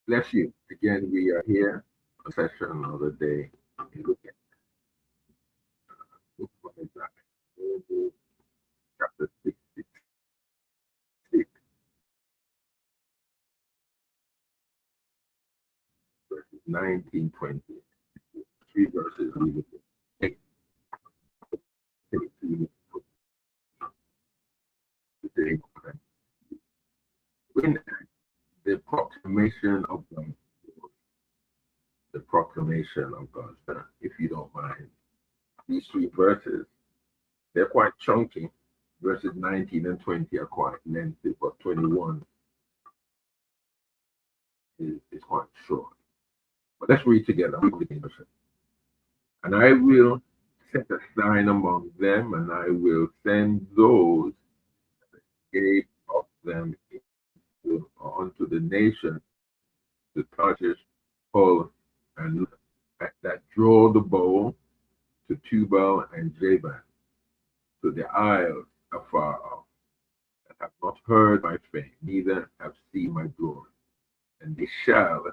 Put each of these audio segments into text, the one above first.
Bless you. Again, we are here. A session another day. We look at book of Isaiah, chapter 66, verses 19, 20. Three verses we look at. Take 2 minutes today. When the proclamation of God, the proclamation of God, if you don't mind, these three verses, they're quite chunky. Verses 19 and 20 are quite lengthy, but 21 is quite short. But let's read together. And I will set a sign among them, and I will send those gave of them unto the nation, to Tarshish, Hol, and that draw the bow, to Tubal and Javan, to the isles afar off, that have not heard my fame, neither have seen my glory. And they shall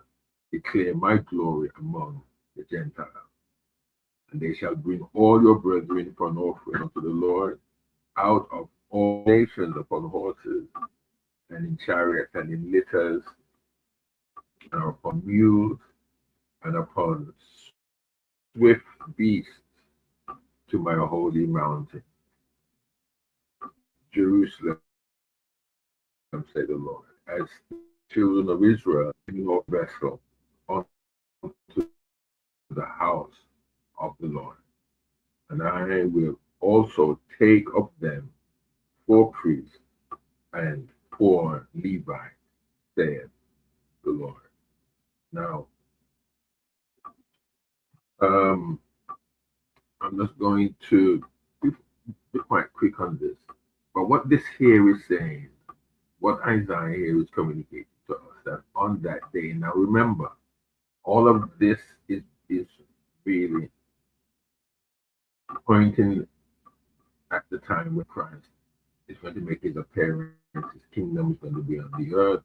declare my glory among the Gentiles. And they shall bring all your brethren for an offering unto the Lord out of all nations upon horses, and in chariots, and in litters, and upon mules, and upon swift beasts, to my holy mountain, Jerusalem, said the Lord, as the children of Israel in your vessel unto the house of the Lord. And I will also take of them 4 priests and 4 Levites, saith the Lord. Now, I'm just going to be quite quick on this. But what this here is saying, what Isaiah here is communicating to us, that on that day, now remember, all of this is really pointing at the time when Christ is going to make his appearance, his kingdom is going to be on the earth,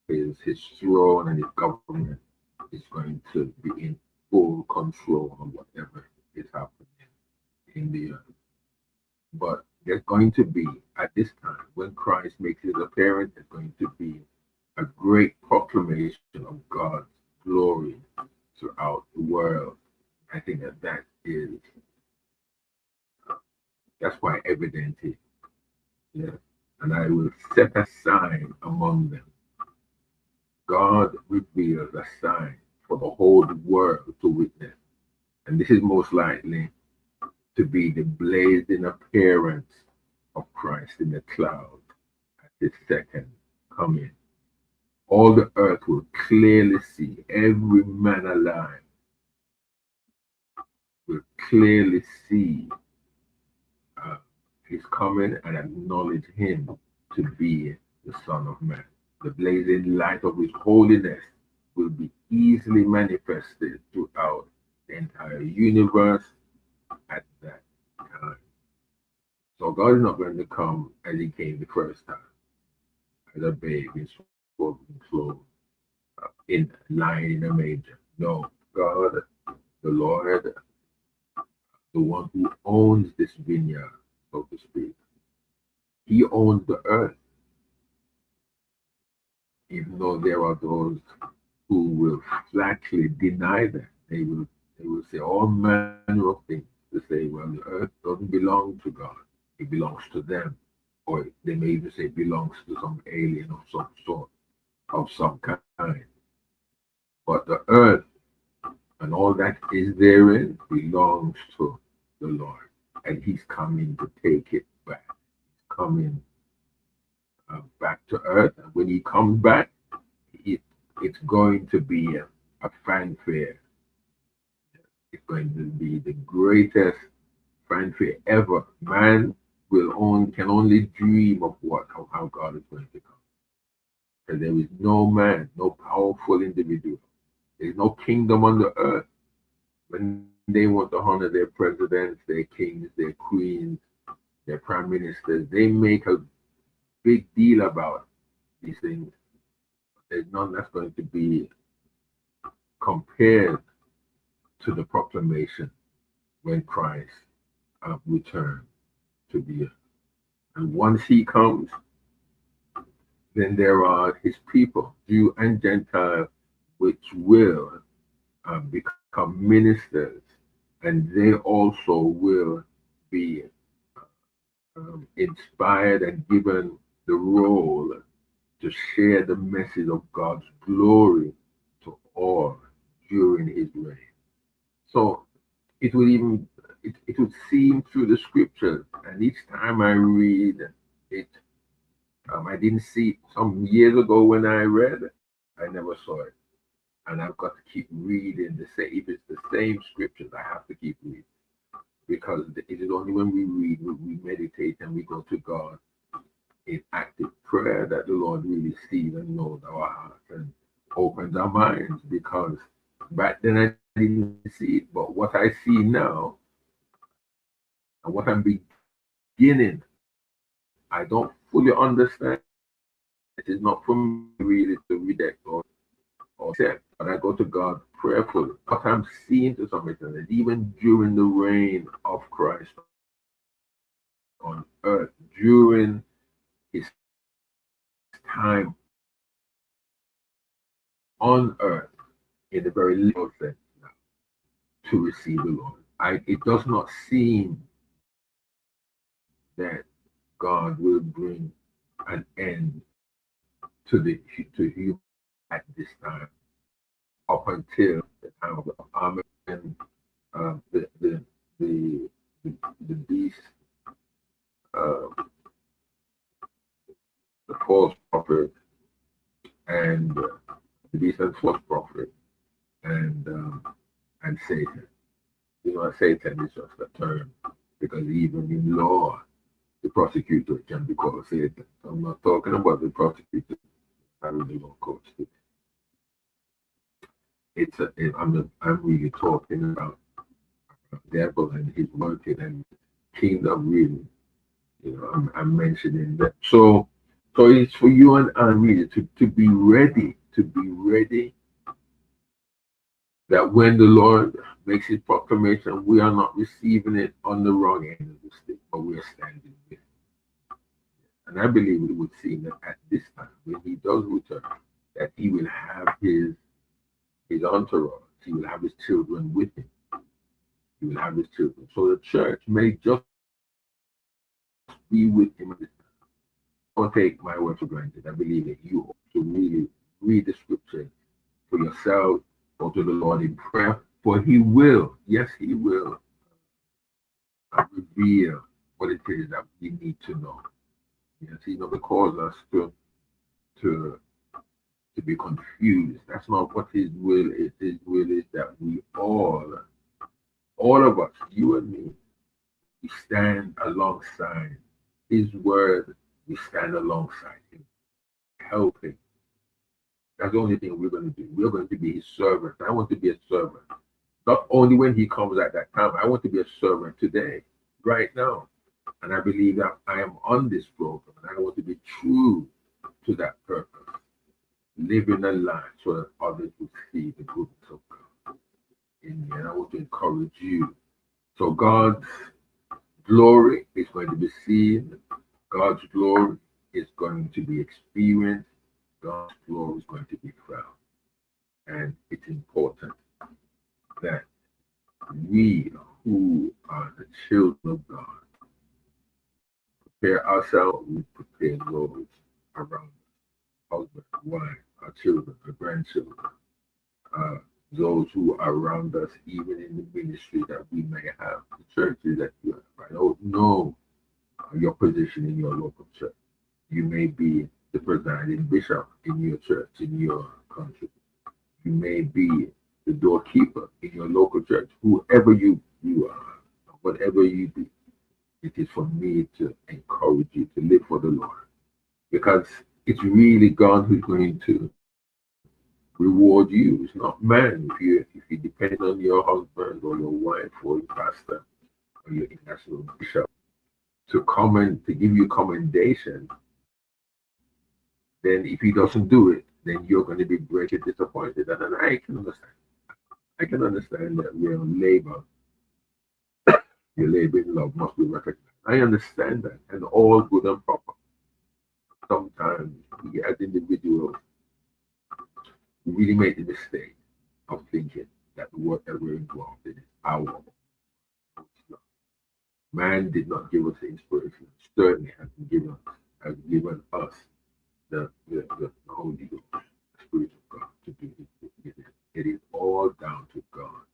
his throne and his government is going to be in full control of whatever is happening in the earth. But there's going to be, at this time, when Christ makes his appearance, there's going to be a great proclamation of God's glory throughout the world. I think that is, that's quite evident here. Yeah. And I will set a sign among them. God reveals a sign for the whole world to witness. And this is most likely to be the blazing appearance of Christ in the cloud at his second coming. All the earth will clearly see, every man alive will clearly see his coming and acknowledge him to be the Son of Man. The blazing light of his holiness will be easily manifested throughout the entire universe at that time. So God is not going to come as he came the first time, as a babe in swaddling clothes, in lying in a manger. No, God, the Lord, the one who owns this vineyard, so to speak, he owns the earth. Even though there are those who will flatly deny that, they will say all manner of things to say, well, the earth doesn't belong to God; it belongs to them, or they may even say it belongs to some alien of some sort, of some kind. But the earth and all that is therein belongs to the Lord, and He's coming to take it back. He's coming back to earth, and when He comes back, it's going to be a fanfare. It's going to be the greatest fanfare ever. Man can only dream of how God is going to come. And there is no man, no powerful individual. There is no kingdom on the earth. When they want to honor their presidents, their kings, their queens, their prime ministers, they make a big deal about these things. There's none that's going to be compared to the proclamation when Christ returns to the earth. And once he comes, then there are his people, Jew and Gentile, which will become ministers, and they also will be inspired and given the role to share the message of God's glory to all during his reign. So it would even it would seem through the scriptures, and each time I read it, I didn't see it some years ago when I read it, I never saw it. And I've got to keep reading the same. If it's the same scriptures, I have to keep reading, because it is only when we read, we meditate, and we go to God in active prayer that the Lord really sees and knows our hearts and opens our minds. Because back then I didn't see it, but what I see now and what I'm beginning, I don't fully understand. It is not for me really to reject or accept, but I go to God prayerfully. But I'm seeing to some extent that even during the reign of Christ on earth, during his time on earth, in the very literal sense now, to receive the Lord, it does not seem that God will bring an end to human at this time, up until the time of the Armageddon, the the the beast, uh, the false prophet, and the beast and false prophet, and Satan. You know, Satan is just a term, because even in law, the prosecutor can be called Satan. I'm not talking about the prosecutor. I really don't coach it. I'm really talking about the devil and his working and kingdom, really. You know, I'm mentioning that. So it's for you and I really to be ready, that when the Lord makes his proclamation, we are not receiving it on the wrong end of the stick, but we are standing with it. And I believe it would seem that at this time, when he does return, that he will have his entourage, he will have his children with him. He will have his children. So the church may just be with him at this time. Don't take my word for granted. I believe that you ought to really read the scripture for yourself, go to the Lord in prayer, for he will, yes, he will reveal what it is that we need to know. Yes, he never calls us to be confused. That's not what his will is. His will is that we all of us, you and me, we stand alongside his word. We stand alongside him, helping. That's the only thing we're going to do. We're going to be his servant. I want to be a servant. Not only when he comes at that time, I want to be a servant today, right now. And I believe that I am on this program, and I want to be true to that purpose, living a life so that others will see the goodness of God in me. And I want to encourage you. So God's glory is going to be seen. God's glory is going to be experienced. God's glory is going to be found. And it's important that we who are the children of God prepare ourselves, we prepare those around us, husband, wife, our children, our grandchildren, those who are around us, even in the ministry that we may have, the churches that you have. I don't know your position in your local church. You may be the presiding bishop in your church, in your country. You may be the doorkeeper in your local church. Whoever you are, whatever you do, it is for me to encourage you to live for the Lord, because it's really God who's going to reward you. It's not man. If you depend on your husband or your wife or your pastor or your international bishop to give you commendation, then if he doesn't do it, then you're going to be greatly disappointed. And I can understand. I can understand that your labor in love must be recognized. I understand that, and all good and proper. Sometimes we as individuals we really make the mistake of thinking that whatever we're involved in is our work. No, it's not. Man did not give us the inspiration. Certainly has given us the Holy Ghost, the Spirit of God to do it. It is all down to God.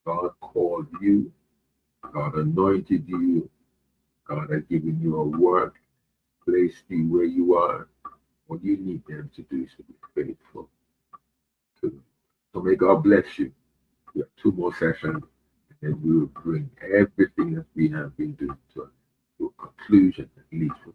God called you. God anointed you. God has given you a work, placed you where you are. What you need them to do is to be faithful to them. So may God bless you. We have two more sessions, and then we will bring everything that we have been doing to a conclusion, at least for